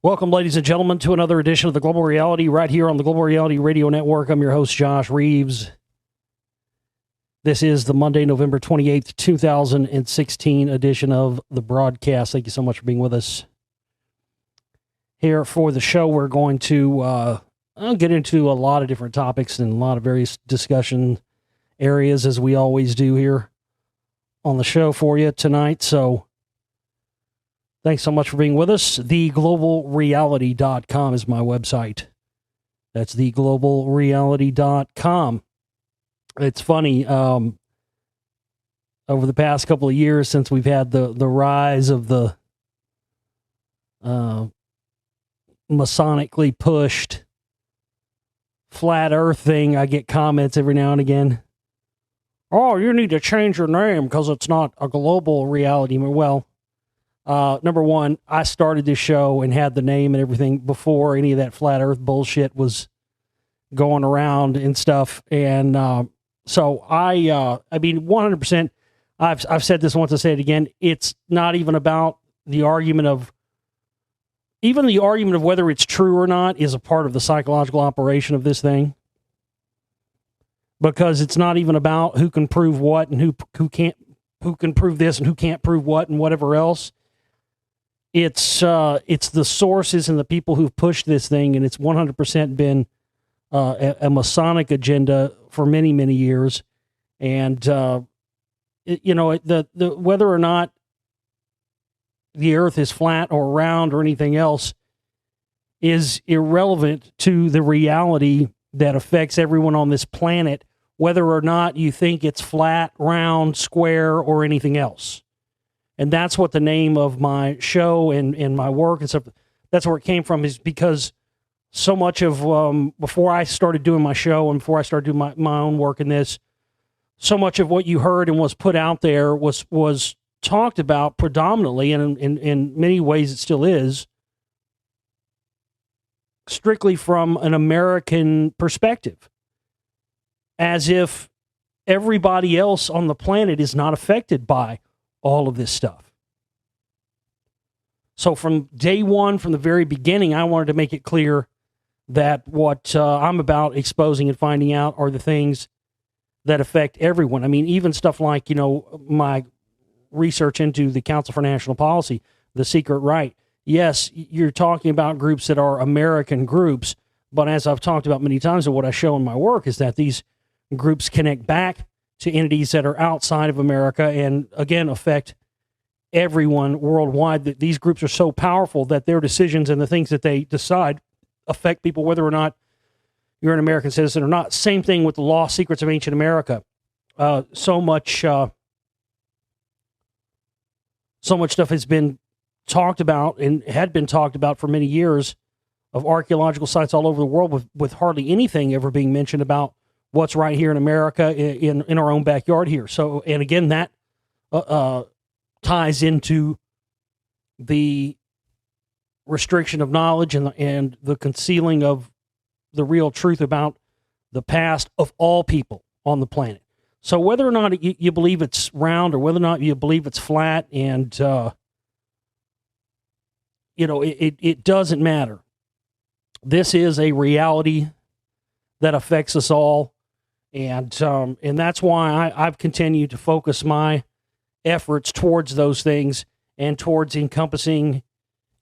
Welcome, ladies and gentlemen, to another edition of the Global Reality right here on the Global Reality Radio Network. I'm your host, Josh Reeves. This is the Monday, November 28th, 2016 edition of the broadcast. Thank you so much for being with us. Here for the show, we're going to get into a lot of different topics and a lot of various discussion areas, as we always do here on the show for you tonight. So thanks so much for being with us. TheGlobalReality.com is my website. That's TheGlobalReality.com. It's funny, over the past couple of years since we've had the rise of the Masonically pushed flat earth thing, I get comments every now and again. Oh, you need to change your name because it's not a global reality. Well, number one, I started this show and had the name and everything before any of that flat earth bullshit was going around and stuff. And so I mean, 100%, I've said this once, I say it again. It's not even about the argument of, even the argument of whether it's true or not is a part of the psychological operation of this thing. Because it's not even about who can prove what and who can prove this and who can't prove what and whatever else. It's the sources and the people who've pushed this thing, and it's 100% been a Masonic agenda for many, many years. And the whether or not the Earth is flat or round or anything else is irrelevant to the reality that affects everyone on this planet, whether or not you think it's flat, round, square, or anything else. And that's what the name of my show and my work and stuff, that's where it came from, is because so much of, before I started doing my show and before I started doing my own work in this, so much of what you heard and was put out there was talked about predominantly, and in many ways it still is, strictly from an American perspective, as if everybody else on the planet is not affected by all of this stuff. So from day one, from the very beginning, I wanted to make it clear that what I'm about exposing and finding out are the things that affect everyone. I mean, even stuff like, my research into the Council for National Policy, the secret right. Yes, you're talking about groups that are American groups, but as I've talked about many times, and what I show in my work is that these groups connect back to entities that are outside of America and, again, affect everyone worldwide. That these groups are so powerful that their decisions and the things that they decide affect people, whether or not you're an American citizen or not. Same thing with the Lost Secrets of Ancient America. So much stuff has been talked about and had been talked about for many years of archaeological sites all over the world, with hardly anything ever being mentioned about what's right here in America, in our own backyard here. So, and again, that ties into the restriction of knowledge and the concealing of the real truth about the past of all people on the planet. So whether or not you believe it's round or whether or not you believe it's flat, and it doesn't matter. This is a reality that affects us all. And that's why I've continued to focus my efforts towards those things and towards encompassing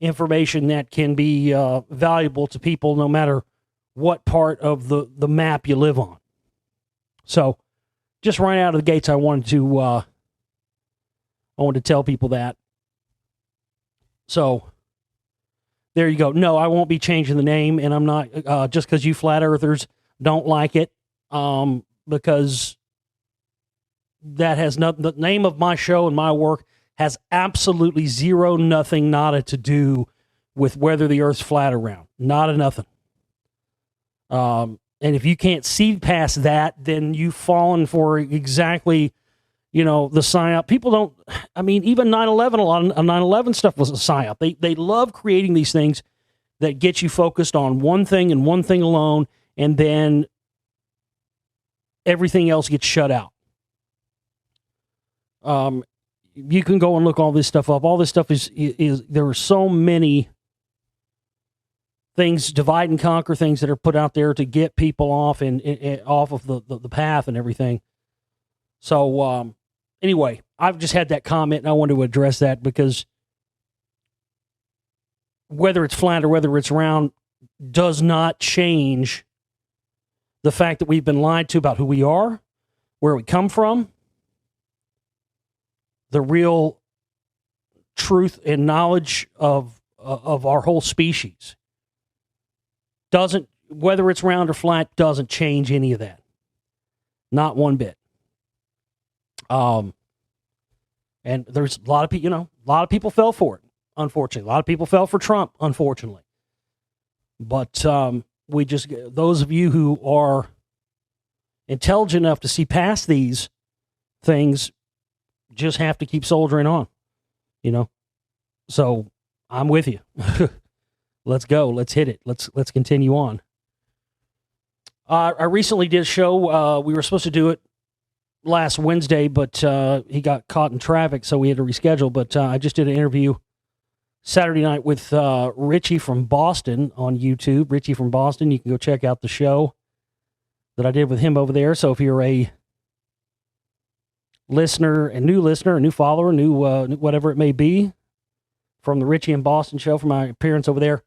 information that can be valuable to people no matter what part of the map you live on. So just right out of the gates, I wanted to tell people that. So there you go. No, I won't be changing the name, and I'm not, just because you flat earthers don't like it. Because that has the name of my show and my work has absolutely zero, nothing, nada to do with whether the Earth's flat or round. Nada, nothing. And if you can't see past that, then you've fallen for exactly, the psyop. People don't, even 9/11, a lot of 9/11 stuff was a psyop. They love creating these things that get you focused on one thing and one thing alone, and then everything else gets shut out. You can go and look all this stuff up. All this stuff is there are so many things, divide and conquer things that are put out there to get people off and off of the path and everything. So anyway, I've just had that comment and I wanted to address that because whether it's flat or whether it's round does not change the fact that we've been lied to about who we are, where we come from, the real truth and knowledge of our whole species. Doesn't, whether it's round or flat, doesn't change any of that. Not one bit. And there's a lot of people, a lot of people fell for it, unfortunately. A lot of people fell for Trump, unfortunately. But we just, those of you who are intelligent enough to see past these things just have to keep soldiering on, So I'm with you. Let's go. Let's hit it. Let's continue on. I recently did a show. We were supposed to do it last Wednesday, but he got caught in traffic, so we had to reschedule. But I just did an interview Saturday night with Richie from Boston on YouTube. Richie from Boston. You can go check out the show that I did with him over there. So if you're a listener, a new follower, new whatever it may be, from the Richie in Boston show, for my appearance over there,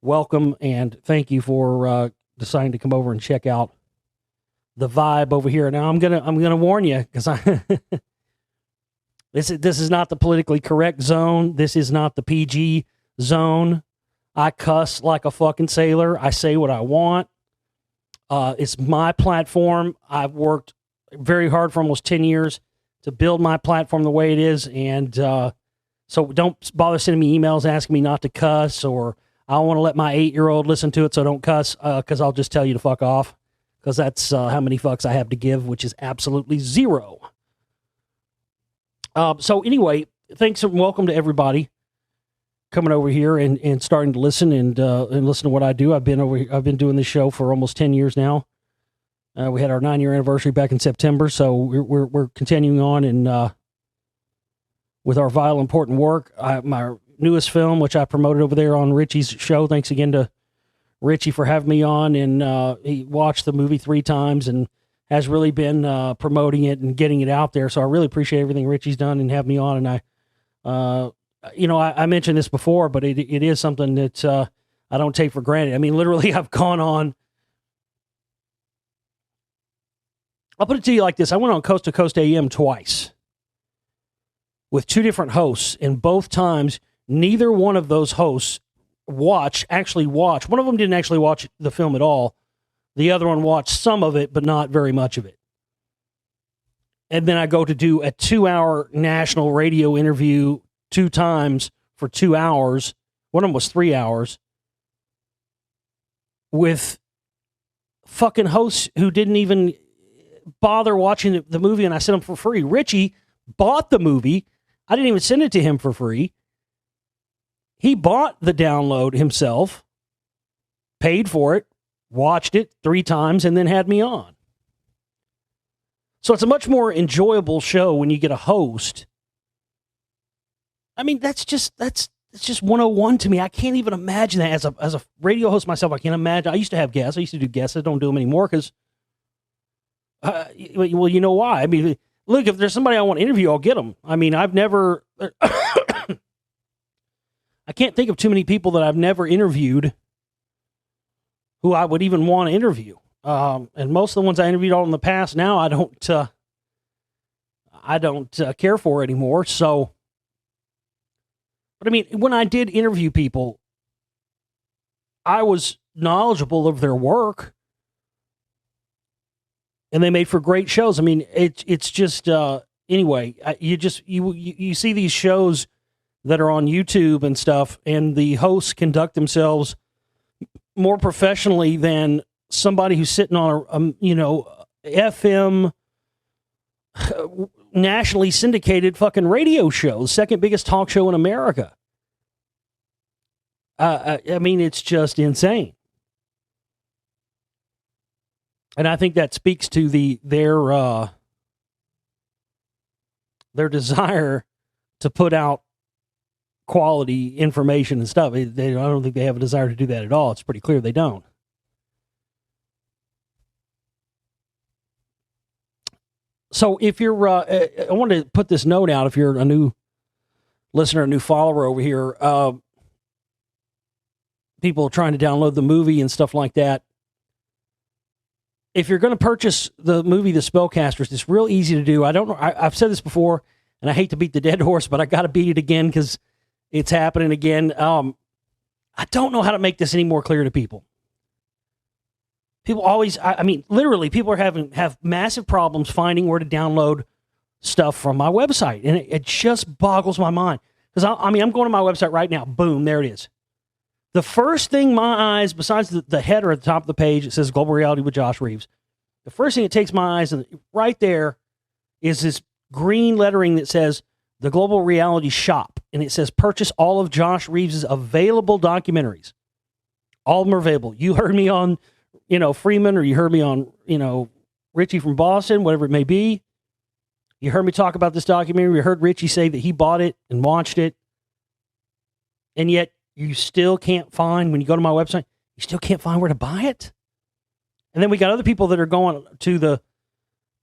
welcome and thank you for deciding to come over and check out the vibe over here. Now I'm gonna warn you, because this is not the politically correct zone. This is not the PG zone. I cuss like a fucking sailor. I say what I want. It's my platform. I've worked very hard for almost 10 years to build my platform the way it is, and so don't bother sending me emails asking me not to cuss, or I want to let my 8-year-old listen to it so don't cuss, because I'll just tell you to fuck off, because that's how many fucks I have to give, which is absolutely zero. So anyway, thanks and welcome to everybody coming over here and starting to listen and listen to what I do. I've been doing this show for almost 10 years now. We had our 9-year anniversary back in September, so we're continuing on and with our vital important work. My newest film, which I promoted over there on Richie's show. Thanks again to Richie for having me on, and he watched the movie 3 times and has really been promoting it and getting it out there. So I really appreciate everything Richie's done and having me on. And I mentioned this before, but it is something that I don't take for granted. I mean, literally, I've gone on. I'll put it to you like this. I went on Coast to Coast AM twice with 2 different hosts, and both times, neither one of those hosts actually watched. One of them didn't actually watch the film at all. The other one watched some of it, but not very much of it. And then I go to do a 2-hour national radio interview 2 times for 2 hours. One of them was 3 hours with fucking hosts who didn't even bother watching the movie, and I sent them for free. Richie bought the movie. I didn't even send it to him for free. He bought the download himself, paid for it, watched it 3 times, and then had me on. So it's a much more enjoyable show when you get a host. I mean, that's just 101 to me. I can't even imagine that as a radio host myself. I can't imagine. I used to have guests. I used to do guests. I don't do them anymore because, well, you know why? I mean, look, if there's somebody I want to interview, I'll get them. I mean, I've never, I can't think of too many people that I've never interviewed who I would even want to interview. And most of the ones I interviewed all in the past now, I don't care for anymore. So, but I mean, when I did interview people, I was knowledgeable of their work, and they made for great shows. I mean, it's just anyway. You see these shows that are on YouTube and stuff, and the hosts conduct themselves more professionally than somebody who's sitting on a FM nationally syndicated fucking radio show, the second biggest talk show in America. I mean, it's just insane. And I think that speaks to their desire to put out quality information and stuff. I don't think they have a desire to do that at all. It's pretty clear they don't. So if you're, I wanted to put this note out. If you're a new listener, a new follower over here, people trying to download the movie and stuff like that. If you're going to purchase the movie, The Spellcasters, it's real easy to do. I don't know. I've said this before, and I hate to beat the dead horse, but I got to beat it again because it's happening again. I don't know how to make this any more clear to people. People always, I mean, literally, people have massive problems finding where to download stuff from my website, and it just boggles my mind. Because I'm going to my website right now. Boom, there it is. The first thing my eyes, besides the header at the top of the page, it says Global Reality with Josh Reeves. The first thing that takes my eyes, and right there is this green lettering that says the Global Reality Shop. And it says purchase all of Josh Reeves' available documentaries. All of them are available. You heard me on, Freeman, or you heard me on, Richie from Boston, whatever it may be. You heard me talk about this documentary. You heard Richie say that he bought it and watched it. And yet, you still can't find, when you go to my website, you still can't find where to buy it. And then we got other people that are going to the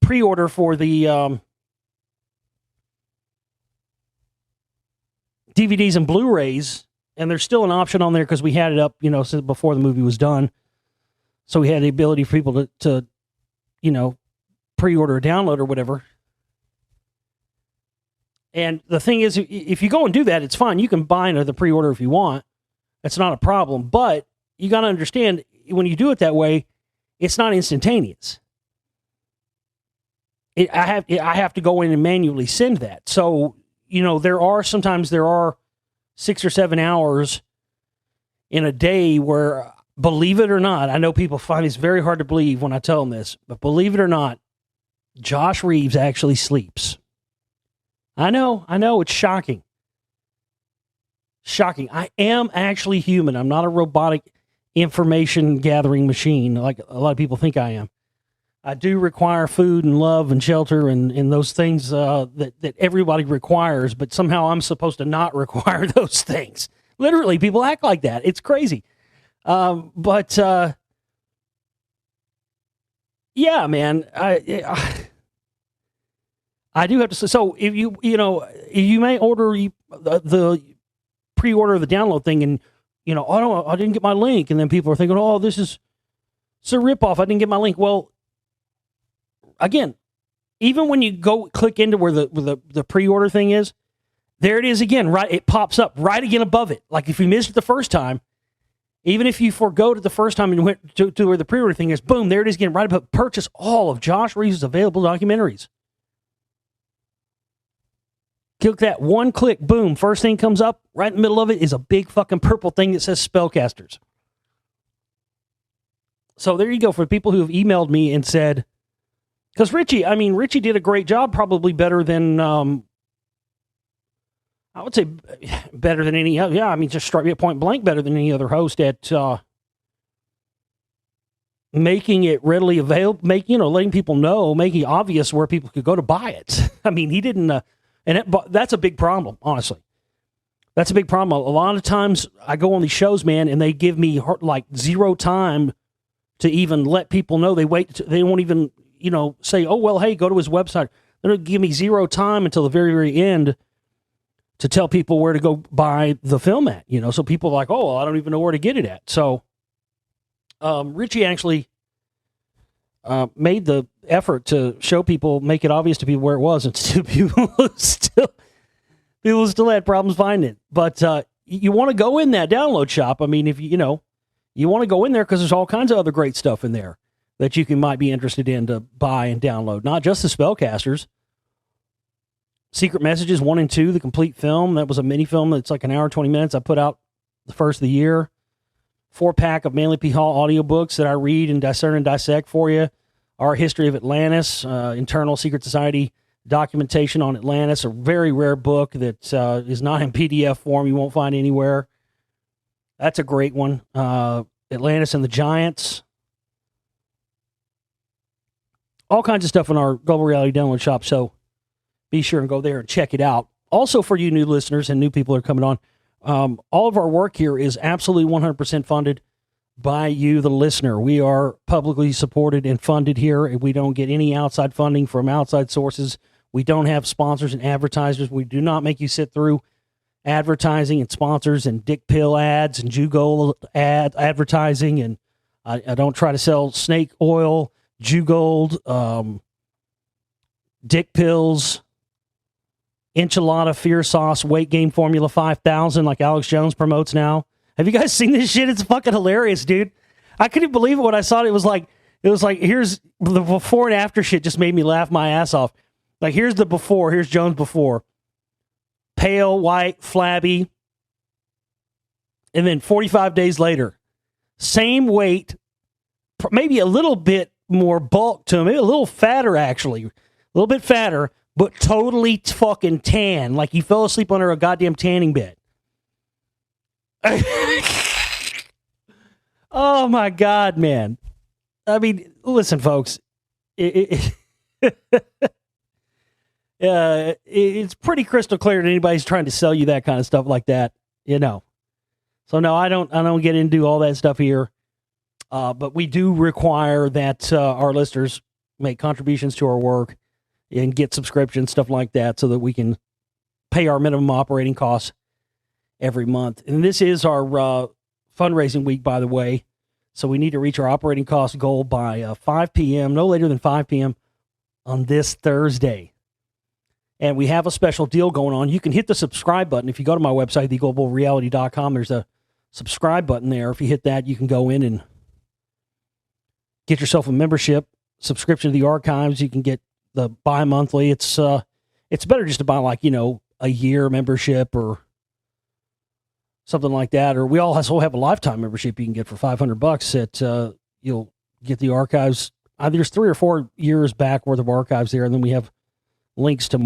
pre-order for the DVDs and Blu-rays, and there's still an option on there because we had it up, since before the movie was done. So we had the ability for people to pre-order or download or whatever. And the thing is, if you go and do that, it's fine. You can buy another pre-order if you want. That's not a problem. But you got to understand, when you do it that way, it's not instantaneous. I have to go in and manually send that. So, there are 6 or 7 hours in a day where, believe it or not, I know people find this very hard to believe when I tell them this, but believe it or not, Josh Reeves actually sleeps. I know, it's shocking. Shocking. I am actually human. I'm not a robotic information gathering machine like a lot of people think I am. I do require food and love and shelter and those things that everybody requires, but somehow I'm supposed to not require those things. Literally, people act like that. It's crazy. Yeah, man, I do have to say, so if you may order the pre-order of the download thing and, I didn't get my link. And then people are thinking, it's a ripoff. I didn't get my link. Well, again, even when you go click into where the pre-order thing is, there it is again, right? It pops up right again above it. Like if you missed it the first time, even if you forgo it the first time and went to where the pre-order thing is, boom, there it is again, right above. Purchase all of Josh Reeves' available documentaries. Click that one click, boom, first thing comes up, right in the middle of it is a big fucking purple thing that says Spellcasters. So there you go, for people who have emailed me and said, because Richie did a great job, probably better than, I would say better than any other, just straight me at point blank, better than any other host at making it readily available, letting people know, making it obvious where people could go to buy it. He didn't, that's a big problem, honestly. That's a big problem. A lot of times I go on these shows, man, and they give me like zero time to even let people know. They won't even, say, oh, well, hey, go to his website. They're going to give me zero time until the very, very end to tell people where to go buy the film at, so people are like, oh, well, I don't even know where to get it at. So Richie actually made the effort to show people, make it obvious to people where it was, and people still had problems finding it. But you want to go in that download shop. If you want to go in there because there's all kinds of other great stuff in there that you might be interested in to buy and download. Not just the Spellcasters. Secret Messages 1 and 2, the complete film. That was a mini film that's like an hour, 20 minutes. I put out the first of the year. 4-pack of Manly P. Hall audiobooks that I read and discern and dissect for you. Our History of Atlantis, internal secret society documentation on Atlantis, a very rare book that is not in PDF form. You won't find anywhere. That's a great one. Atlantis and the Giants. All kinds of stuff in our Global Reality Download Shop, so be sure and go there and check it out. Also, for you new listeners and new people that are coming on, All of our work here is absolutely 100% funded by you, the listener. We are publicly supported and funded here. We don't get any outside funding from outside sources. We don't have sponsors and advertisers. We do not make you sit through advertising and sponsors and dick pill ads and Jugold advertising. And I don't try to sell snake oil, Jugold, dick pills, enchilada, fear sauce, weight gain formula 5000 like Alex Jones promotes now. Have you guys seen this shit? It's fucking hilarious, dude. I couldn't believe it when I saw it. It was like here's the before and after shit. Just made me laugh my ass off. Like, here's the before. Here's Jones before. Pale, white, flabby. And then 45 days later, same weight, maybe a little bit more bulk to him, maybe a little fatter actually, a little bit fatter, but totally fucking tan, like he fell asleep under a goddamn tanning bed. Oh my God, man. I mean, listen, folks, it's pretty crystal clear that anybody's trying to sell you that kind of stuff like that, you know. So no, I don't get into all that stuff here. But we do require that our listeners make contributions to our work and get subscriptions, stuff like that, so that we can pay our minimum operating costs every month. And this is our fundraising week, by the way. So we need to reach our operating cost goal by 5 p.m., no later than 5 p.m. on this Thursday. And we have a special deal going on. You can hit the subscribe button. If you go to my website, theglobalreality.com, there's a subscribe button there. If you hit that, you can go in and get yourself a membership, subscription to the archives. You can get the bi-monthly. It's better just to buy, like, you know, a year membership or something like that. Or we also have a lifetime membership you can get for $500 that you'll get the archives. There's 3 or 4 years back worth of archives there, and then we have links to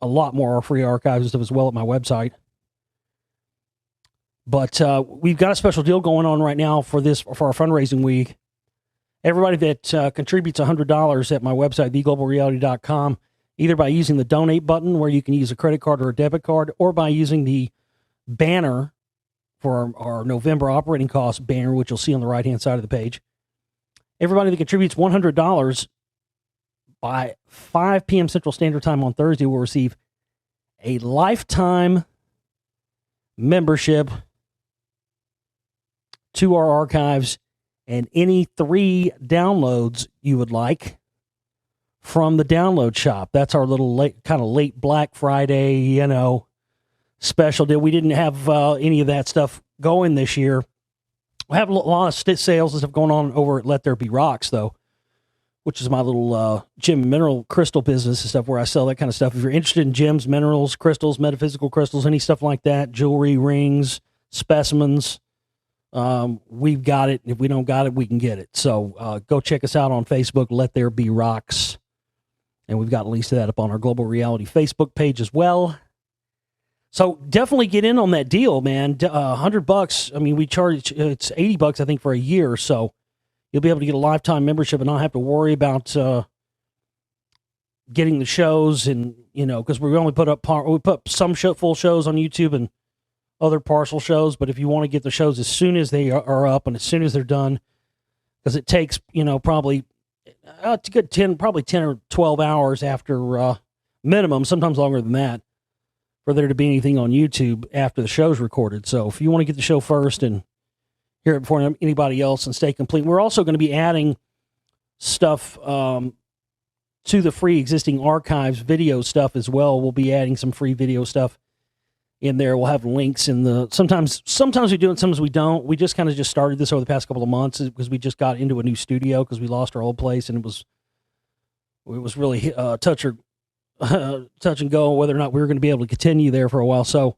a lot more free archives and stuff as well at my website. But we've got a special deal going on right now for our fundraising week. Everybody that contributes $100 at my website, theglobalreality.com, either by using the donate button where you can use a credit card or a debit card, or by using the banner for our November operating cost banner, which you'll see on the right-hand side of the page. Everybody that contributes $100 by 5 p.m. Central Standard Time on Thursday will receive a lifetime membership to our archives and any 3 downloads you would like from the download shop. That's our little late Black Friday, you know, special deal. We didn't have any of that stuff going this year. We have a lot of sales and stuff going on over at Let There Be Rocks, though, which is my little gem mineral crystal business and stuff where I sell that kind of stuff. If you're interested in gems, minerals, crystals, metaphysical crystals, any stuff like that, jewelry, rings, specimens, we've got it. If we don't got it, we can get it. So go check us out on Facebook, Let There Be Rocks. And we've got links to that up on our Global Reality Facebook page as well. So definitely get in on that deal, man. $100. I mean, we charge, it's $80, I think, for a year. So you'll be able to get a lifetime membership and not have to worry about getting the shows. And, you know, because we only put some full shows on YouTube and other partial shows. But if you want to get the shows as soon as they are up and as soon as they're done, because it takes, you know, probably it's a good 10 or 12 hours after minimum, sometimes longer than that, for there to be anything on YouTube after the show's recorded. So if you want to get the show first and hear it before anybody else and stay complete, we're also going to be adding stuff to the free existing archives, video stuff as well. We'll be adding some free video stuff in there. We'll have links in the, sometimes we do it, sometimes we don't. We just kind of just started this over the past couple of months because we just got into a new studio because we lost our old place, and it was really touch and go whether or not we were going to be able to continue there for a while. So,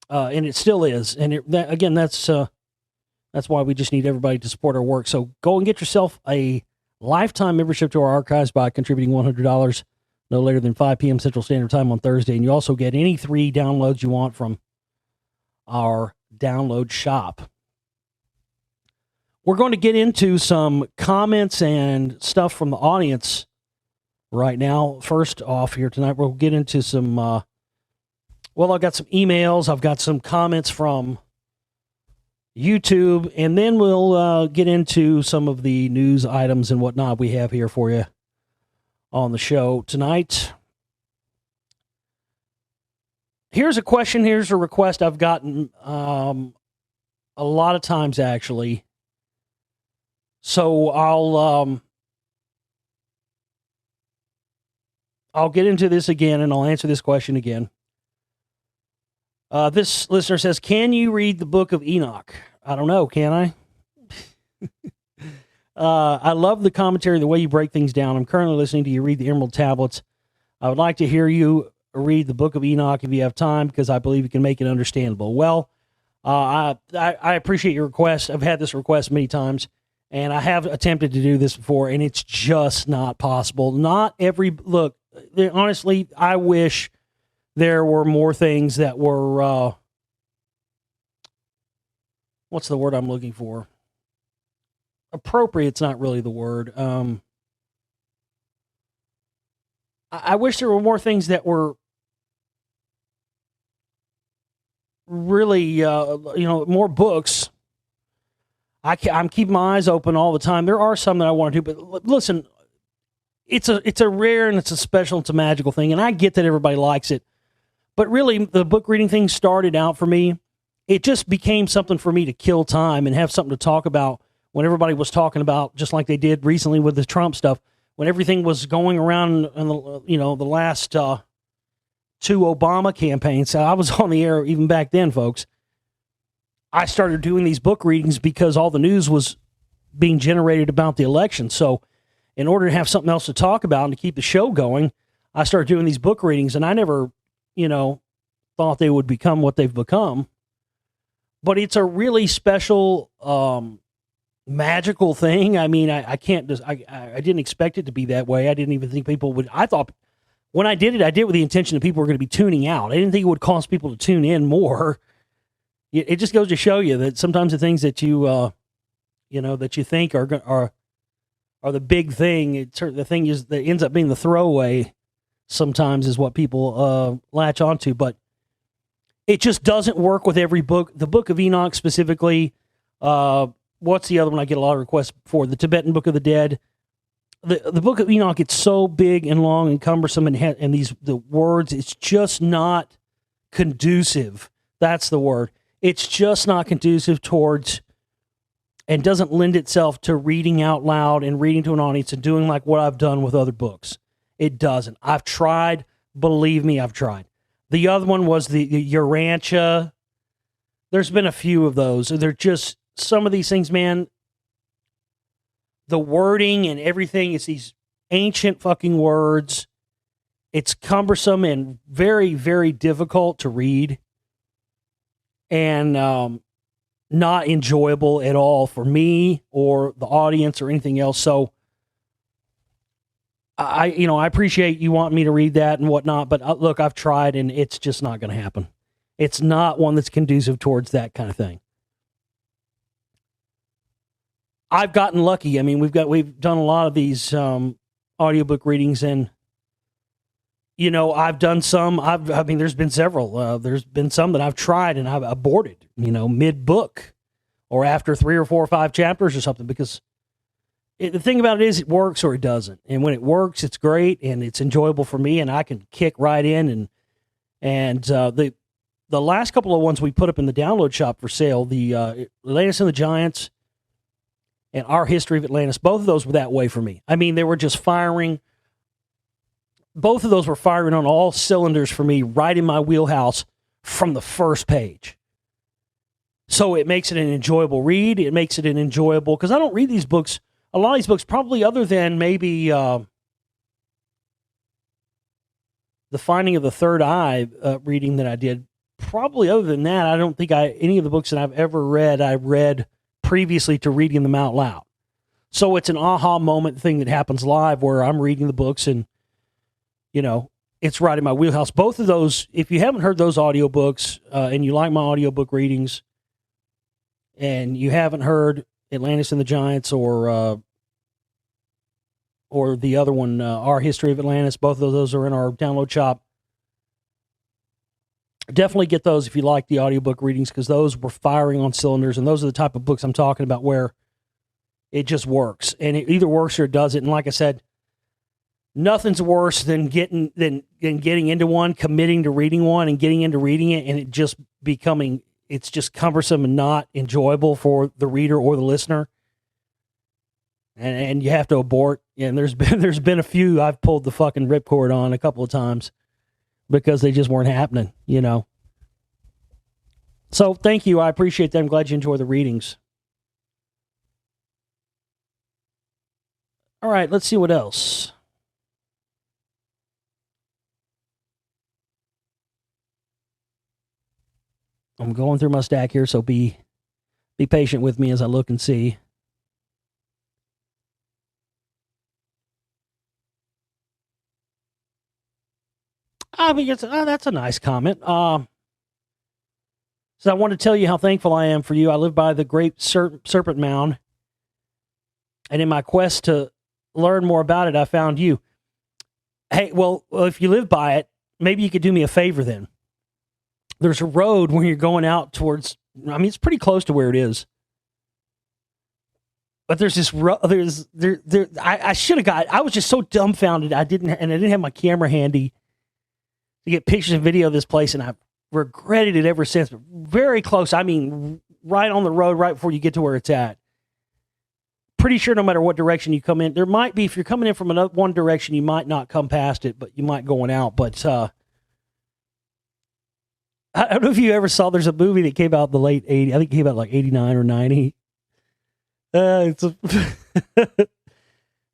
and it still is. And that's why we just need everybody to support our work. So go and get yourself a lifetime membership to our archives by contributing $100 no later than 5 p.m. Central Standard Time on Thursday. And you also get any 3 downloads you want from our download shop. We're going to get into some comments and stuff from the audience right now. First off here tonight, we'll get into some Well, I've got some emails. I've got some comments from YouTube, and then we'll get into some of the news items and whatnot we have here for you on the show tonight. Here's a question. Here's a request I've gotten a lot of times, actually. So I'll get into this again, and I'll answer this question again. This listener says, can you read the book of Enoch? I don't know. Can I? I love the commentary, the way you break things down. I'm currently listening to you read the Emerald Tablets. I would like to hear you read the book of Enoch if you have time, because I believe you can make it understandable. Well, I appreciate your request. I've had this request many times, and I have attempted to do this before, and it's just not possible. Not every, look, honestly, I wish there were more things that were, what's the word I'm looking for? Appropriate's not really the word. I wish there were more things that were really, more books. I'm keeping my eyes open all the time. There are some that I want to do, but listen, it's a rare and it's a special, it's a magical thing, and I get that everybody likes it. But really, the book reading thing started out for me. It just became something for me to kill time and have something to talk about when everybody was talking about, just like they did recently with the Trump stuff, when everything was going around in the last two Obama campaigns. So I was on the air even back then, folks. I started doing these book readings because all the news was being generated about the election. So in order to have something else to talk about and to keep the show going, I started doing these book readings, and I never, thought they would become what they've become. But it's a really special, magical thing. I mean, I can't just, I didn't expect it to be that way. I didn't even think people would, I thought when I did it with the intention that people were going to be tuning out. I didn't think it would cause people to tune in more. It just goes to show you that sometimes the things that you, that you think are the big thing, the thing is that ends up being the throwaway sometimes is what people latch onto. But it just doesn't work with every book. The Book of Enoch specifically, what's the other one I get a lot of requests for? The Tibetan Book of the Dead. The Book of Enoch, it's so big and long and cumbersome, and the words, it's just not conducive. That's the word. It's just not conducive towards, and doesn't lend itself to reading out loud and reading to an audience and doing like what I've done with other books. It doesn't. I've tried. Believe me, I've tried. The other one was the Urantia. There's been a few of those. They're just, some of these things, man, the wording and everything is these ancient fucking words. It's cumbersome and very, very difficult to read, and not enjoyable at all for me or the audience or anything else. So I appreciate you wanting me to read that and whatnot, but look, I've tried, and it's just not going to happen. It's not one that's conducive towards that kind of thing. I've gotten lucky. I mean, we've done a lot of these audiobook readings, and I've done some. There's been several. There's been some that I've tried and I've aborted. Mid book or after 3 or 4 or 5 chapters or something, because the thing about it is it works or it doesn't. And when it works, it's great and it's enjoyable for me, and I can kick right in. And the last couple of ones we put up in the download shop for sale, the Atlantis and the Giants and Our History of Atlantis, both of those were that way for me. I mean, they were just firing. Both of those were firing on all cylinders for me, right in my wheelhouse from the first page. So it makes it an enjoyable read. It makes it an enjoyable, because I don't read these books, a lot of these books, probably other than maybe The Finding of the Third Eye reading that I did. Probably other than that, I don't think any of the books that I've ever read, I read previously to reading them out loud. So it's an aha moment thing that happens live where I'm reading the books and, it's right in my wheelhouse. Both of those, if you haven't heard those audiobooks and you like my audiobook readings and you haven't heard Atlantis and the Giants or the other one, Our History of Atlantis, both of those are in our download shop. Definitely get those if you like the audiobook readings, because those were firing on cylinders, and those are the type of books I'm talking about where it just works, and it either works or it doesn't. And like I said, nothing's worse than getting into one, committing to reading one, and getting into reading it, and it just becoming it's just cumbersome and not enjoyable for the reader or the listener, and you have to abort. And there's been a few I've pulled the fucking ripcord on a couple of times because they just weren't happening, So thank you. I appreciate that. I'm glad you enjoy the readings. All right, let's see what else. I'm going through my stack here, so be patient with me as I look and see. I mean, that's a nice comment. So I want to tell you how thankful I am for you. I live by the great Serpent mound, and in my quest to learn more about it, I found you. Hey, well, if you live by it, maybe you could do me a favor then. There's a road when you're going out towards, I mean, it's pretty close to where it is. But there's this, I should have got, I was just so dumbfounded. I didn't have my camera handy to get pictures and video of this place, and I've regretted it ever since. But very close. I mean, right on the road, right before you get to where it's at. Pretty sure no matter what direction you come in, there might be, if you're coming in from one direction, you might not come past it, but you might going out. But I don't know if you ever saw, there's a movie that came out in the late 80s. I think it came out like 89 or 90. It's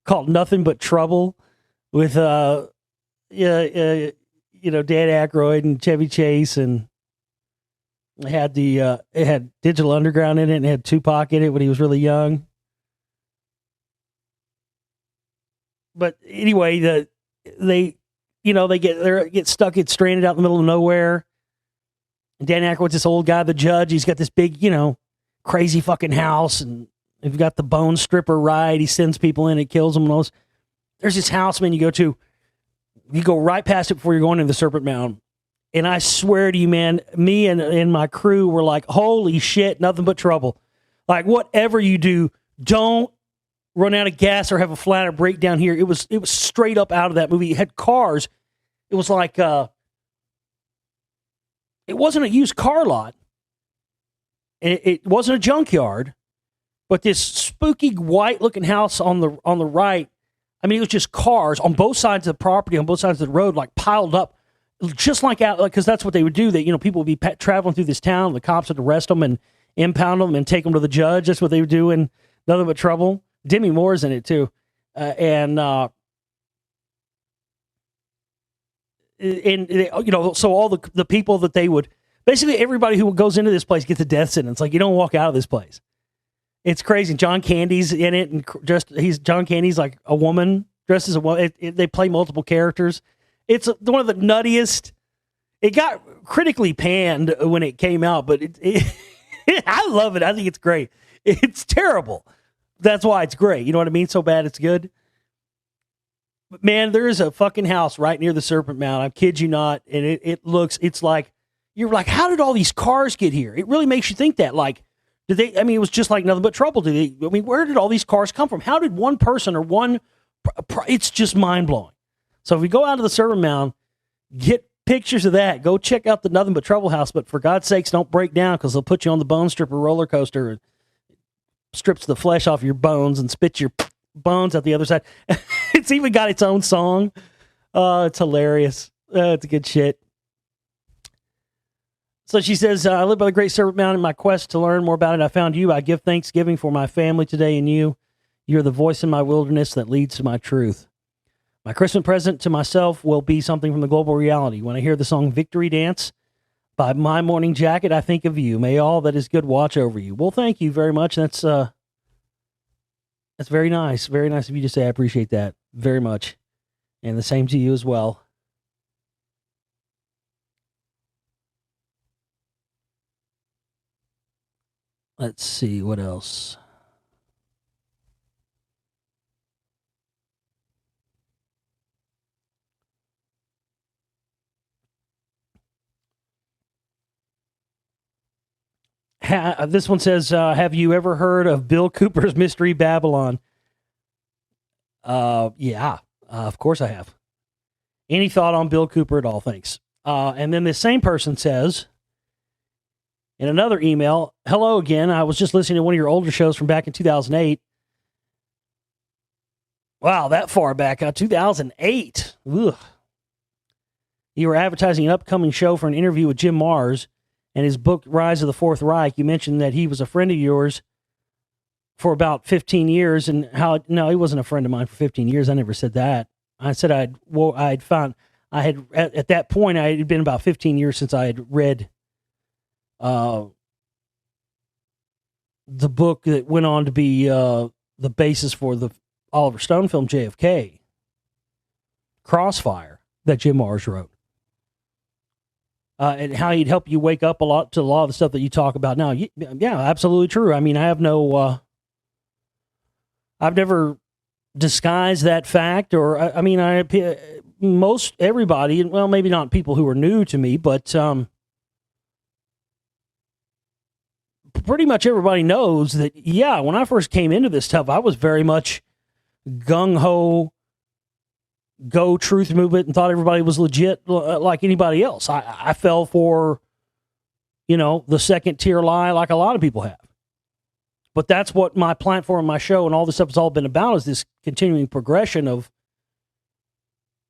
called Nothing But Trouble with Dan Aykroyd and Chevy Chase, and it had Digital Underground in it, and it had Tupac in it when he was really young. But anyway, they get stuck, get stranded out in the middle of nowhere. Dan Aykroyd's this old guy, the judge. He's got this big, crazy fucking house, and you've got the bone stripper ride. He sends people in, it kills them. And there's this house, man, you go right past it before you're going into the Serpent Mound. And I swear to you, man, me and my crew were like, holy shit, nothing but trouble. Like, whatever you do, don't run out of gas or have a flat or breakdown here. It was straight up out of that movie. It had cars. It was like, it wasn't a used car lot. It wasn't a junkyard, but this spooky white looking house on the right. I mean, it was just cars on both sides of the property, on both sides of the road, like piled up, just like out, because that's what they would do. That people would be traveling through this town, the cops would arrest them and impound them and take them to the judge. That's what they would do in Nothing But Trouble. Demi Moore's in it too, so all the people that they would, basically everybody who goes into this place gets a death sentence. Like, you don't walk out of this place. It's crazy. John Candy's in it, and John Candy's like a woman dressed as a woman. They play multiple characters. It's one of the nuttiest. It got critically panned when it came out, but I love it. I think it's great. It's terrible. That's why it's great. You know what I mean? So bad it's good. But man, there is a fucking house right near the Serpent Mound. I kid you not. And it's like, you're like, how did all these cars get here? It really makes you think that. Like, it was just like Nothing But Trouble. Where did all these cars come from? How did one person or one, it's just mind blowing. So if we go out to the Serpent Mound, get pictures of that, go check out the Nothing But Trouble house, but for God's sakes, don't break down, because they'll put you on the bone stripper roller coaster and strips the flesh off your bones and spits your bones out the other side. It's even got its own song. It's hilarious. It's good shit. So she says, I live by the Great Serpent Mound. In my quest to learn more about it, I found you. I give Thanksgiving for my family today and you. You're the voice in my wilderness that leads to my truth. My Christmas present to myself will be something from the global reality. When I hear the song Victory Dance by My Morning Jacket, I think of you. May all that is good watch over you. Well, thank you very much. That's very nice. Very nice of you to say. I appreciate that very much. And the same to you as well. Let's see, what else? This one says, have you ever heard of Bill Cooper's Mystery Babylon? Yeah, of course I have. Any thought on Bill Cooper at all? Thanks. And then this same person says, in another email, hello again. I was just listening to one of your older shows from back in 2008. Wow, that far back, 2008. Ugh. You were advertising an upcoming show for an interview with Jim Marrs and his book, Rise of the Fourth Reich. You mentioned that he was a friend of yours for about 15 years and no, he wasn't a friend of mine for 15 years. I never said that. I said at that point, it had been about 15 years since I had read the book that went on to be the basis for the Oliver Stone film JFK, Crossfire, that Jim Marrs wrote. And how he'd help you wake up a lot to a lot of the stuff that you talk about now. Yeah, absolutely true. I mean, I have I've never disguised that fact, or most everybody, well, maybe not people who are new to me, but pretty much everybody knows that, yeah, when I first came into this stuff, I was very much gung-ho, go truth movement and thought everybody was legit like anybody else. I fell for, the second tier lie like a lot of people have. But that's what my platform, my show, and all this stuff has all been about, is this continuing progression of,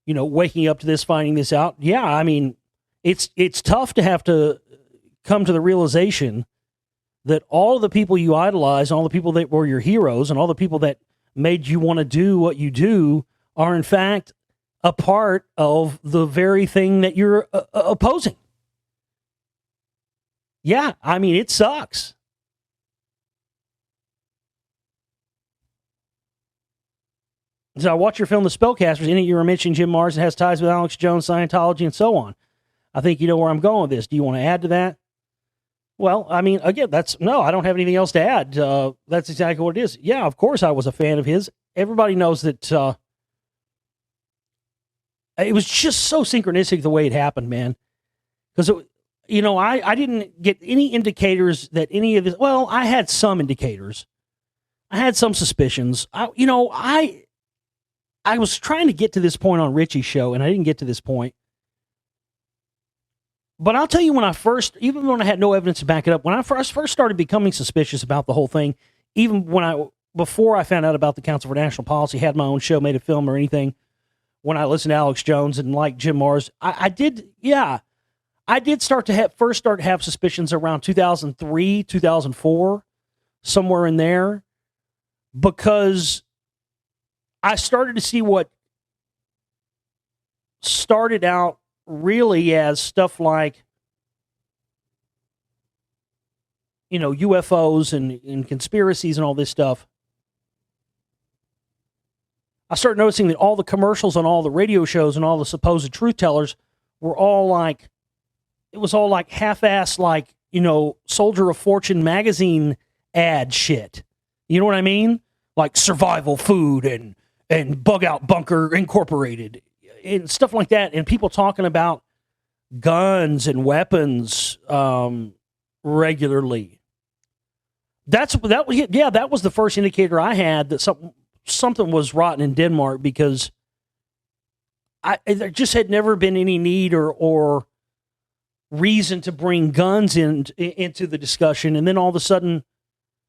waking up to this, finding this out. Yeah, I mean, it's tough to have to come to the realization that all the people you idolize, all the people that were your heroes, and all the people that made you want to do what you do are, in fact, a part of the very thing that you're opposing. Yeah, I mean, it sucks. So I watched your film, The Spellcasters. In it, you were mentioning Jim Marrs and has ties with Alex Jones, Scientology, and so on. I think you know where I'm going with this. Do you want to add to that? Well, I mean, again, no, I don't have anything else to add. That's exactly what it is. Yeah, of course I was a fan of his. Everybody knows that it was just so synchronistic the way it happened, man. Because, I didn't get any indicators that any of this, well, I had some indicators. I had some suspicions. I was trying to get to this point on Richie's show, and I didn't get to this point. But I'll tell you, even when I had no evidence to back it up, when I first started becoming suspicious about the whole thing, even before I found out about the Council for National Policy, had my own show, made a film or anything, when I listened to Alex Jones and liked Jim Marrs, I did start to have suspicions around 2003, 2004, somewhere in there, because I started to see what started out really as stuff like, UFOs and conspiracies and all this stuff. I started noticing that all the commercials on all the radio shows and all the supposed truth tellers were all like, it was all like half-assed, like, Soldier of Fortune magazine ad shit. You know what I mean? Like Survival Food and Bug Out Bunker Incorporated and stuff like that. And people talking about guns and weapons regularly. That was the first indicator I had that something was rotten in Denmark, because there just had never been any need or reason to bring guns into the discussion. And then all of a sudden,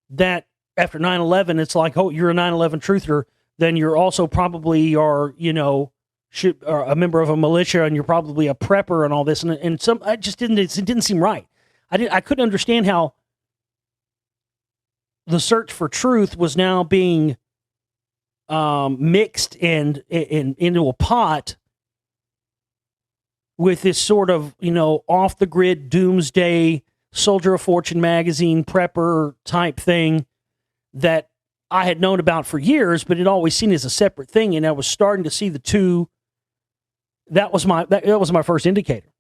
that after 9/11, it's like, oh, you're a 9/11 truther, then you're also probably are a member of a militia, and you're probably a prepper and all this. And it didn't seem right. I couldn't understand how the search for truth was now being mixed and into a pot with this sort of, off the grid doomsday Soldier of Fortune magazine prepper type thing that I had known about for years, but it always seen as a separate thing. And I was starting to see the two. That was my first indicator.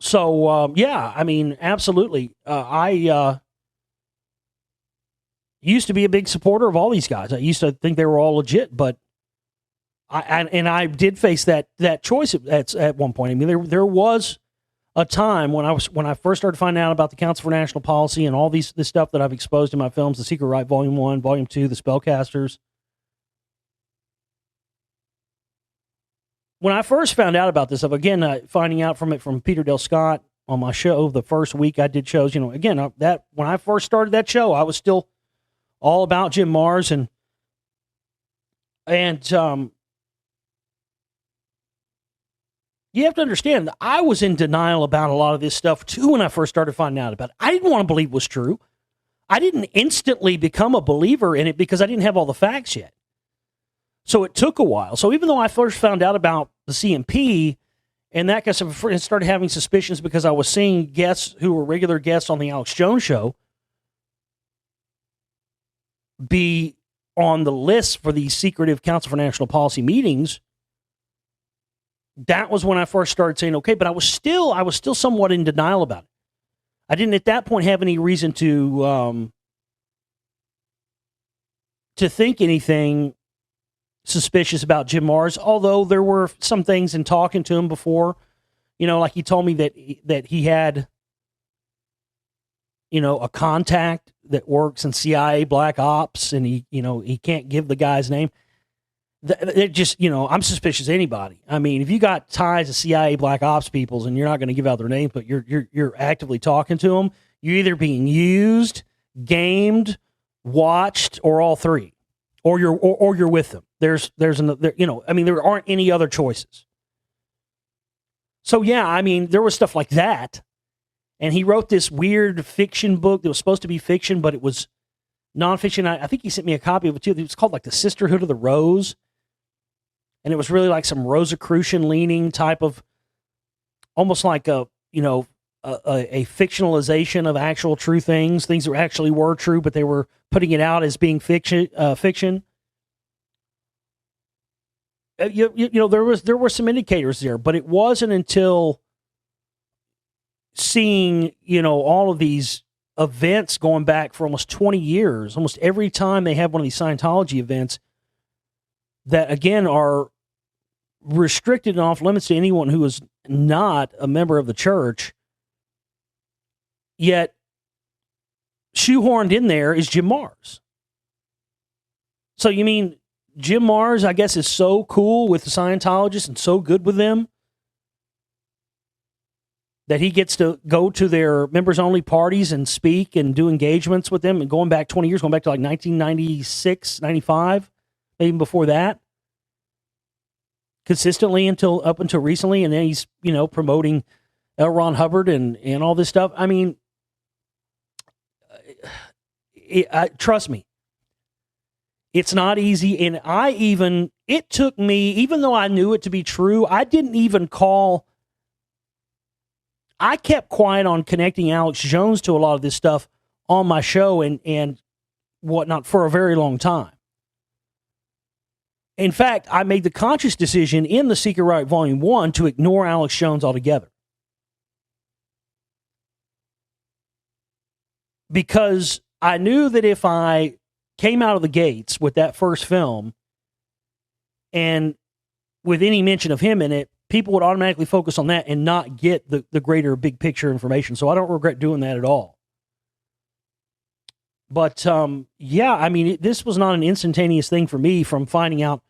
So, yeah, I mean, absolutely. I used to be a big supporter of all these guys. I used to think they were all legit, but I did face that choice at one point. I mean, there was a time when I first started finding out about the Council for National Policy and all this stuff that I've exposed in my films, The Secret Right, Volume 1, Volume 2, The Spellcasters. When I first found out about this stuff, again, finding out from Peter Dale Scott on my show, the first week I did shows, again, that when I first started that show, I was still all about Jim Marrs and you have to understand that I was in denial about a lot of this stuff too when I first started finding out about it. I didn't want to believe it was true. I didn't instantly become a believer in it because I didn't have all the facts yet. So it took a while. So even though I first found out about the CMP and that kind of stuff, I started having suspicions because I was seeing guests who were regular guests on the Alex Jones show be on the list for these secretive Council for National Policy meetings. That was when I first started saying, okay, but I was still somewhat in denial about it. I didn't at that point have any reason to think anything suspicious about Jim Marrs, although there were some things in talking to him before, like he told me that he had, a contact that works in CIA Black Ops and he can't give the guy's name. It just, I'm suspicious of anybody. I mean, if you got ties to CIA Black Ops peoples and you're not going to give out their names, but you're actively talking to them, you're either being used, gamed, watched, or all three, or you're with them. There aren't any other choices. So yeah, I mean, there was stuff like that, and he wrote this weird fiction book that was supposed to be fiction, but it was nonfiction. I think he sent me a copy of it too. It was called like The Sisterhood of the Rose. And it was really like some Rosicrucian leaning type of, almost like a fictionalization of actual true things that actually were true, but they were putting it out as being fiction. There were some indicators there, but it wasn't until seeing, all of these events going back for almost 20 years, almost every time they have one of these Scientology events that again are restricted and off limits to anyone who is not a member of the church, yet shoehorned in there is Jim Marrs. So you mean Jim Marrs, I guess, is so cool with the Scientologists and so good with them that he gets to go to their members-only parties and speak and do engagements with them, and going back 20 years, going back to like 1996, 95, maybe before that, consistently up until recently, and then he's, promoting L. Ron Hubbard and all this stuff. I mean, trust me, it's not easy, and it took me, even though I knew it to be true, I kept quiet on connecting Alex Jones to a lot of this stuff on my show and whatnot for a very long time. In fact, I made the conscious decision in The Secret Right Volume 1 to ignore Alex Jones altogether. Because I knew that if I came out of the gates with that first film and with any mention of him in it, people would automatically focus on that and not get the greater big picture information. So I don't regret doing that at all. But, yeah, I mean, this was not an instantaneous thing for me from finding out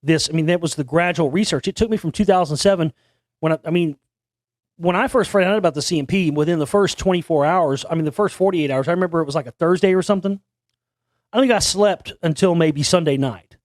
this. I mean, that was the gradual research. It took me from 2007 when I first found out about the CMP, within the first 24 hours, the first 48 hours, I remember it was like a Thursday or something. I think I slept until maybe Sunday night.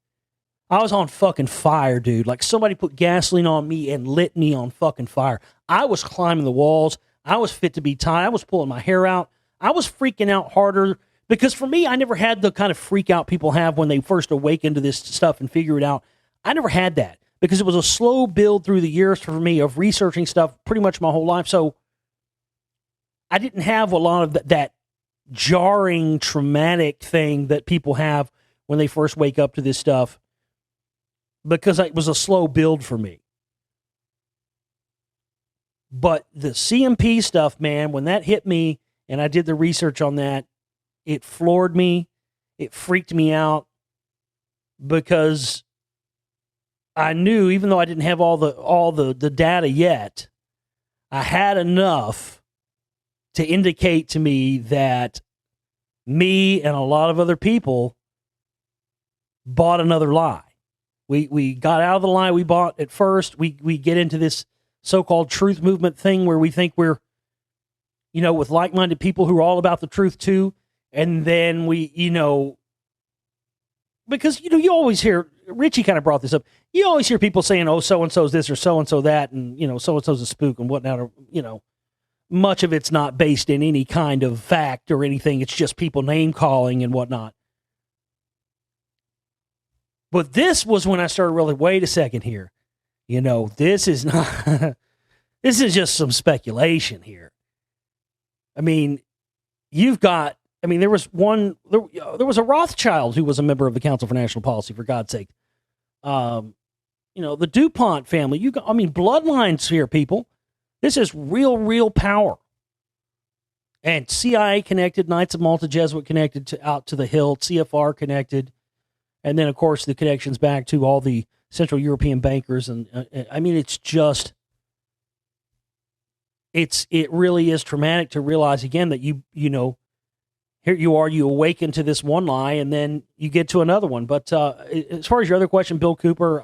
I was on fucking fire, dude. Like somebody put gasoline on me and lit me on fucking fire. I was climbing the walls. I was fit to be tied. I was pulling my hair out. I was freaking out harder. Because for me, I never had the kind of freak out people have when they first awaken to this stuff and figure it out. I never had that because it was a slow build through the years for me of researching stuff pretty much my whole life. So I didn't have a lot of that jarring, traumatic thing that people have when they first wake up to this stuff because it was a slow build for me. But the CMP stuff, man, when that hit me and I did the research on that, it floored me. It freaked me out because I knew, even though I didn't have all the data yet, I had enough to indicate to me that me and a lot of other people bought another lie. We got out of the lie we bought at first. We get into this so-called truth movement thing where we think we're, with like-minded people who are all about the truth too. And then we, because, you always hear, Richie kind of brought this up. You always hear people saying, oh, so-and-so's this or so-and-so that, and, so-and-so's a spook and whatnot, or, much of it's not based in any kind of fact or anything. It's just people name-calling and whatnot. But this was when I started really, wait a second here. This is not, this is just some speculation here. I mean, there was a Rothschild who was a member of the Council for National Policy, for God's sake. The DuPont family, bloodlines here, people. This is real power. And CIA connected, Knights of Malta Jesuit connected out to the hilt, CFR connected. And then, of course, the connections back to all the Central European bankers. And it's just, it really is traumatic to realize again that here you are, you awaken to this one lie and then you get to another one. But as far as your other question, Bill Cooper,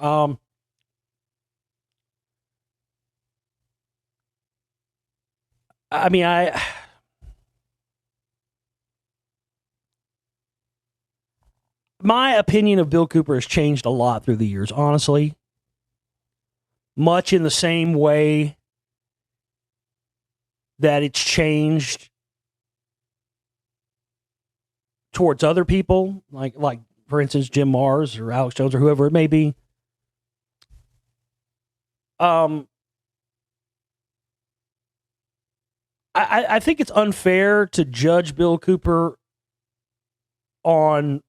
my opinion of Bill Cooper has changed a lot through the years, honestly. Much in the same way that it's changed towards other people, like for instance, Jim Mars or Alex Jones or whoever it may be. I think it's unfair to judge Bill Cooper on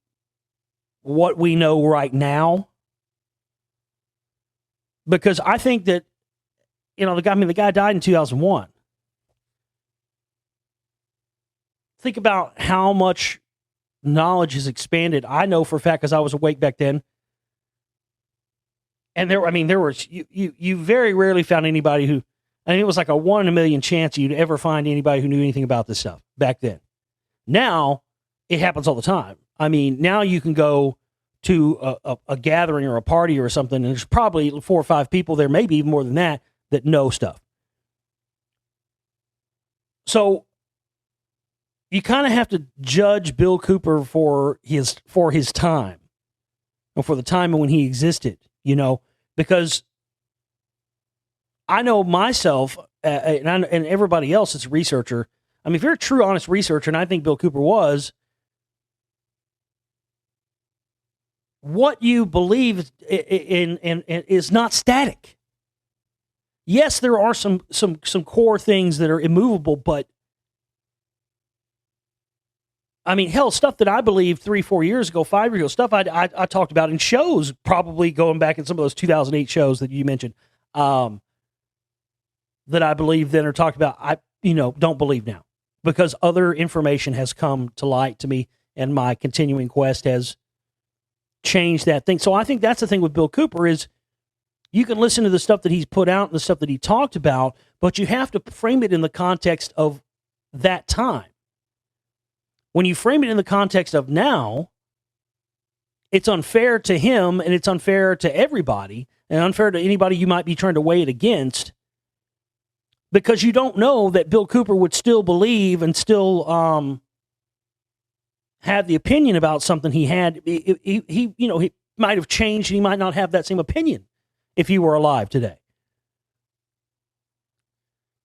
what we know right now, because I think that the guy died in 2001. Think about how much knowledge has expanded. I know for a fact because I was awake back then, and there was you very rarely found anybody who, it was like a 1 in a million chance you'd ever find anybody who knew anything about this stuff back then. Now it happens all the time. Now you can go to a gathering or a party or something, and there's probably 4 or 5 people there, maybe even more than that know stuff. So you kind of have to judge Bill Cooper for his time, and for the time when he existed, because I know myself and everybody else that's a researcher. If you're a true, honest researcher, and I think Bill Cooper was, what you believe in is not static. Yes, there are some core things that are immovable, but hell, stuff that I believed 3-4 years ago, 5 years ago, stuff I talked about in shows, probably going back in some of those 2008 shows that you mentioned, that I believed then or talked about, I don't believe now, because other information has come to light to me, and my continuing quest has changed that thing. So I think that's the thing with Bill Cooper is you can listen to the stuff that he's put out and the stuff that he talked about, but you have to frame it in the context of that time. When you frame it in the context of now, it's unfair to him and it's unfair to everybody and unfair to anybody you might be trying to weigh it against, because you don't know that Bill Cooper would still believe and still have the opinion about something he had. He might have changed and he might not have that same opinion if he were alive today.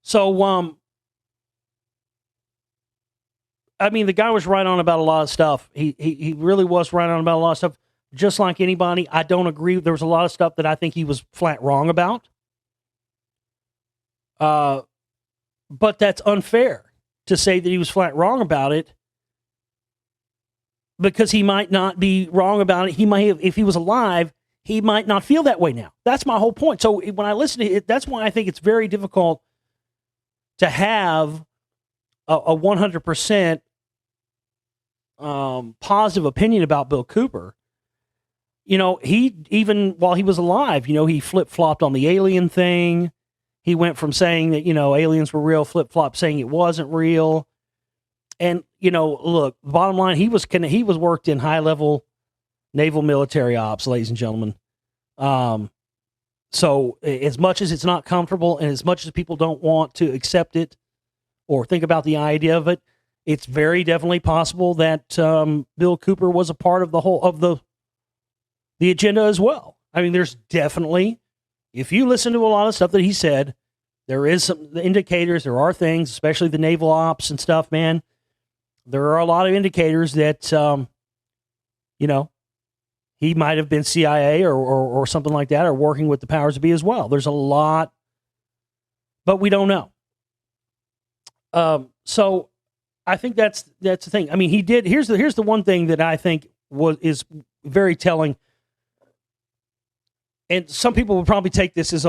So, the guy was right on about a lot of stuff. He really was right on about a lot of stuff. Just like anybody, I don't agree. There was a lot of stuff that I think he was flat wrong about. But that's unfair to say that he was flat wrong about it, because he might not be wrong about it. He might have, if he was alive, he might not feel that way now. That's my whole point. So when I listen to it, that's why I think it's very difficult to have a 100% positive opinion about Bill Cooper. He, even while he was alive, he flip-flopped on the alien thing. He went from saying that, aliens were real, flip-flop saying it wasn't real. And, look, bottom line, he was worked in high-level naval military ops, ladies and gentlemen. So as much as it's not comfortable and as much as people don't want to accept it or think about the idea of it, it's very definitely possible that Bill Cooper was a part of the agenda as well. I mean, there's definitely, if you listen to a lot of stuff that he said, there is some indicators, there are things, especially the naval ops and stuff, man. There are a lot of indicators that, he might have been CIA or something like that, or working with the powers that be as well. There's a lot, but we don't know. So I think that's the thing. I mean, he did. Here's the one thing that I think is very telling. And some people would probably take this as,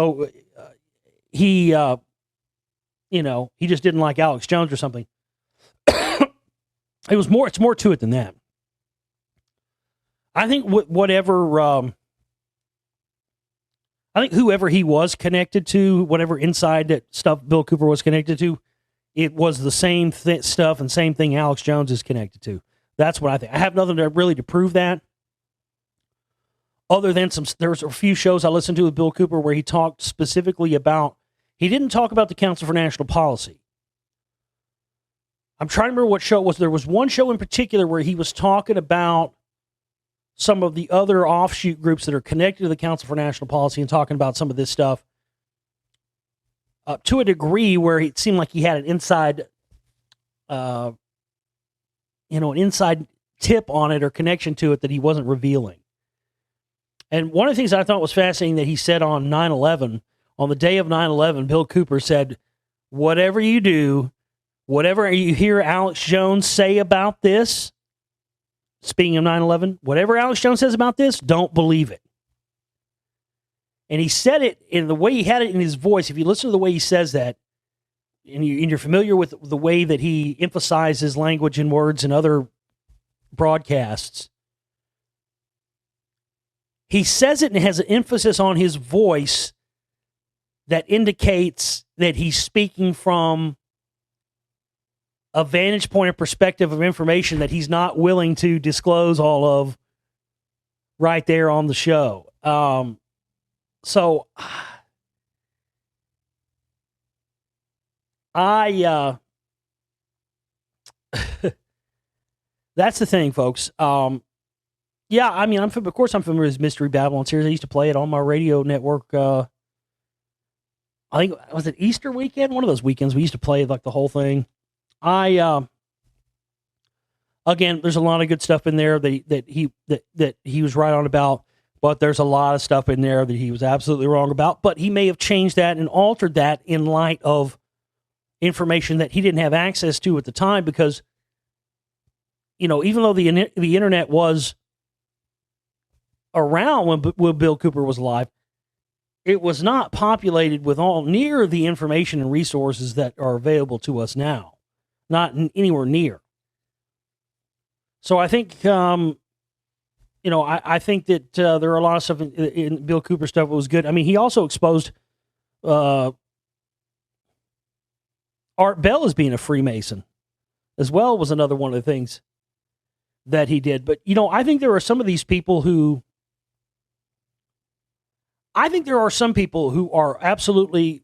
he just didn't like Alex Jones or something. It's more to it than that. I think I think whoever he was connected to, whatever inside that stuff Bill Cooper was connected to, it was the same stuff and same thing Alex Jones is connected to. That's what I think. I have nothing to prove that. Other than there's a few shows I listened to with Bill Cooper where he talked specifically about, he didn't talk about the Council for National Policy. I'm trying to remember what show it was. There was one show in particular where he was talking about some of the other offshoot groups that are connected to the Council for National Policy and talking about some of this stuff to a degree where it seemed like he had an inside, an inside tip on it or connection to it that he wasn't revealing. And one of the things I thought was fascinating that he said on 9/11, on the day of 9/11, Bill Cooper said, whatever you do, whatever you hear Alex Jones say about this, speaking of 9/11, whatever Alex Jones says about this, don't believe it. And he said it in the way he had it in his voice. If you listen to the way he says that, and you're familiar with the way that he emphasizes language and words in other broadcasts, he says it and has an emphasis on his voice that indicates that he's speaking from a vantage point of perspective of information that he's not willing to disclose all of right there on the show. So that's the thing, folks. Yeah, I mean, of course I'm familiar with Mystery Babylon series. I used to play it on my radio network. I think, was it Easter weekend? One of those weekends we used to play like the whole thing. Again, there's a lot of good stuff in there that he was right on about, but there's a lot of stuff in there that he was absolutely wrong about. But he may have changed that and altered that in light of information that he didn't have access to at the time, because, even though the internet was around when Bill Cooper was alive, it was not populated with all near the information and resources that are available to us now. Not anywhere near. So I think, I think that there are a lot of stuff in Bill Cooper stuff that was good. I mean, he also exposed Art Bell as being a Freemason as well, was another one of the things that he did. But, I think there are some people who are absolutely,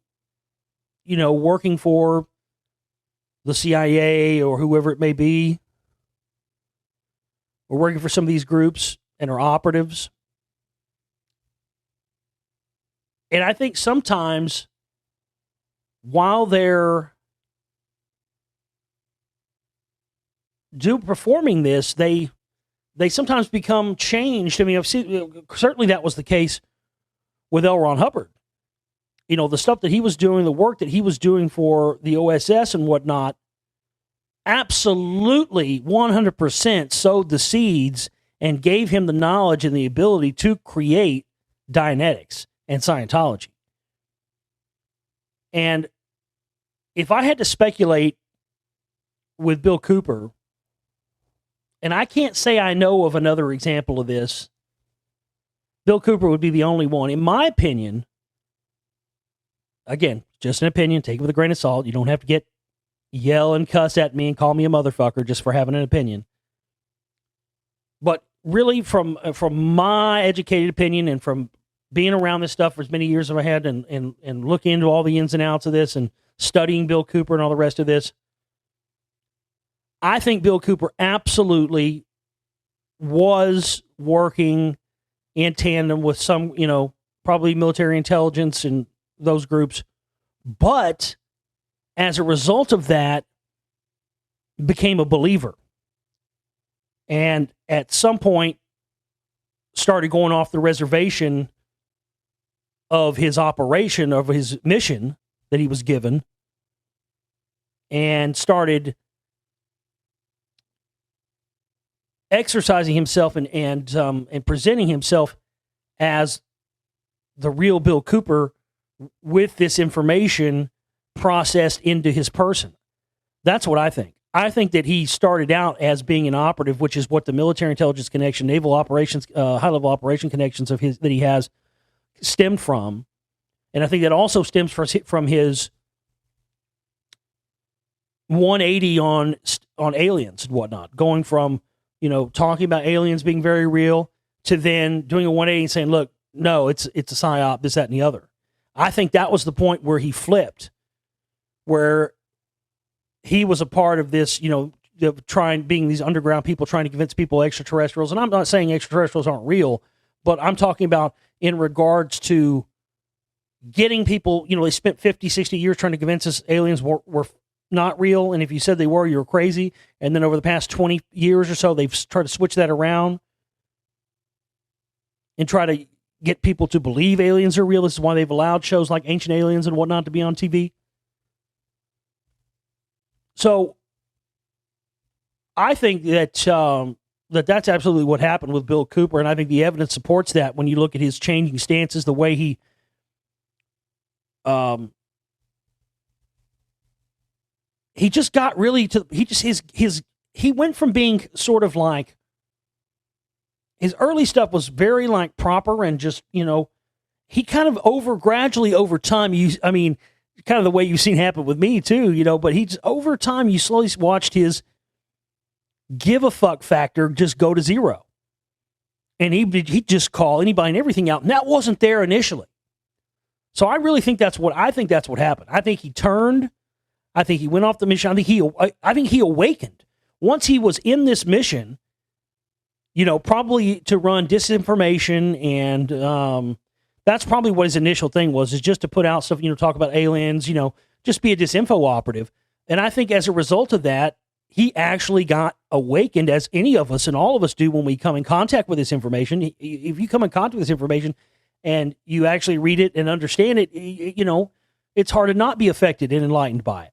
working for the CIA or whoever it may be, or working for some of these groups and are operatives. And I think sometimes while they're performing this, they sometimes become changed. I mean, certainly that was the case with L. Ron Hubbard. The stuff that he was doing, the work that he was doing for the OSS and whatnot, absolutely 100% sowed the seeds and gave him the knowledge and the ability to create Dianetics and Scientology. And if I had to speculate with Bill Cooper, and I can't say I know of another example of this, Bill Cooper would be the only one. In my opinion, again, just an opinion. Take it with a grain of salt. You don't have to yell and cuss at me and call me a motherfucker just for having an opinion. But really, from my educated opinion and from being around this stuff for as many years as I had and looking into all the ins and outs of this and studying Bill Cooper and all the rest of this, I think Bill Cooper absolutely was working in tandem with some, probably military intelligence and those groups. But as a result of that, became a believer. And at some point, started going off the reservation of his operation, of his mission that he was given, and started exercising himself and presenting himself as the real Bill Cooper with this information processed into his person. That's what I think. I think that he started out as being an operative, which is what the military intelligence connection, naval operations, high-level operation connections of his that he has stemmed from. And I think that also stems from his 180 on aliens and whatnot, going from, talking about aliens being very real to then doing a 180 and saying, look, no, it's a psyop, this, that, and the other. I think that was the point where he flipped, where he was a part of this, being these underground people trying to convince people extraterrestrials. And I'm not saying extraterrestrials aren't real, but I'm talking about in regards to getting people, they spent 50, 60 years trying to convince us aliens were not real. And if you said they were, you were crazy. And then over the past 20 years or so, they've tried to switch that around and try to get people to believe aliens are real. This is why they've allowed shows like Ancient Aliens and whatnot to be on TV. So I think that that's absolutely what happened with Bill Cooper, and I think the evidence supports that when you look at his changing stances, the way he just got really to he went from being sort of like, his early stuff was very like proper and just, he kind of gradually over time, kind of the way you've seen happen with me too, but over time you slowly watched his give a fuck factor just go to zero. And he'd just call anybody and everything out. And that wasn't there initially. So I really think that's what happened. I think he turned. I think he went off the mission. I think he awakened. Once he was in this mission, probably to run disinformation, and that's probably what his initial thing was, is just to put out stuff, talk about aliens, just be a disinfo operative. And I think as a result of that, he actually got awakened, as any of us and all of us do when we come in contact with this information. If you come in contact with this information and you actually read it and understand it, it's hard to not be affected and enlightened by it.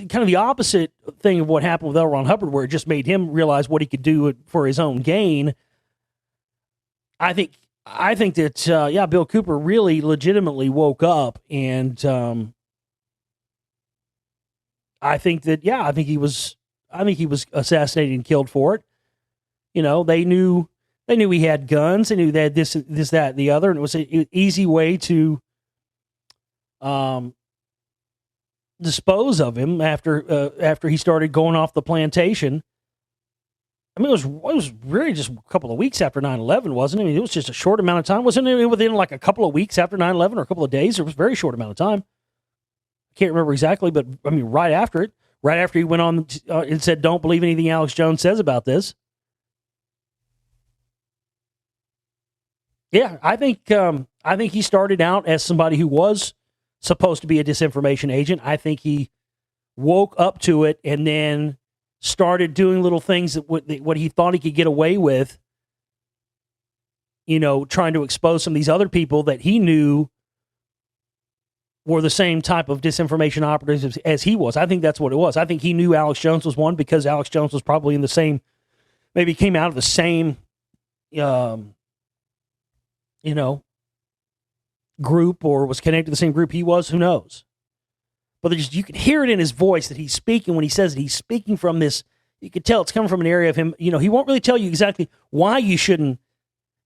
Kind of the opposite thing of what happened with L. Ron Hubbard, where it just made him realize what he could do for his own gain. I think that, Bill Cooper really legitimately woke up, and I think he was assassinated and killed for it. They knew he had guns. They knew they had this, that, and the other, and it was an easy way to dispose of him after he started going off the plantation. I mean, it was really just a couple of weeks after 9/11, wasn't it? I mean, it was just a short amount of time. Wasn't it within like a couple of weeks after 9/11 or a couple of days? It was a very short amount of time. I can't remember exactly, but I mean, right after he went on and said, "Don't believe anything Alex Jones says about this." Yeah, I think he started out as somebody who was supposed to be a disinformation agent. I think he woke up to it and then started doing little things that what he thought he could get away with, trying to expose some of these other people that he knew were the same type of disinformation operatives as he was. I think that's what it was. I think he knew Alex Jones was one because Alex Jones was probably in the same, maybe came out of the same, group, or was connected to the same group he was. Who knows? But you can hear it in his voice that he's speaking when he says that he's speaking from this. You could tell it's coming from an area of him. He won't really tell you exactly why you shouldn't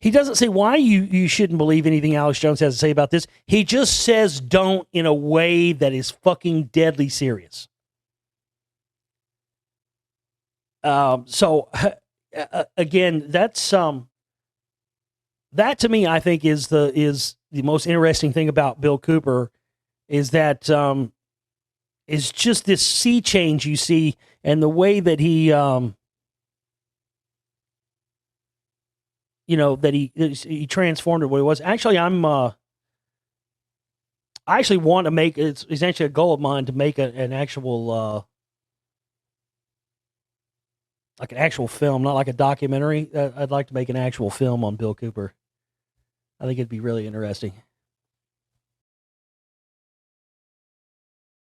He doesn't say why you shouldn't believe anything Alex Jones has to say about this. He just says don't in a way that is fucking deadly serious. So again, that's that to me, I think is the most interesting thing about Bill Cooper is that is just this sea change you see and the way that he that he transformed it what it was. Actually, I actually want to make it's actually a goal of mine to make an actual like an actual film, not like a documentary. I'd like to make an actual film on Bill Cooper. I think it'd be really interesting.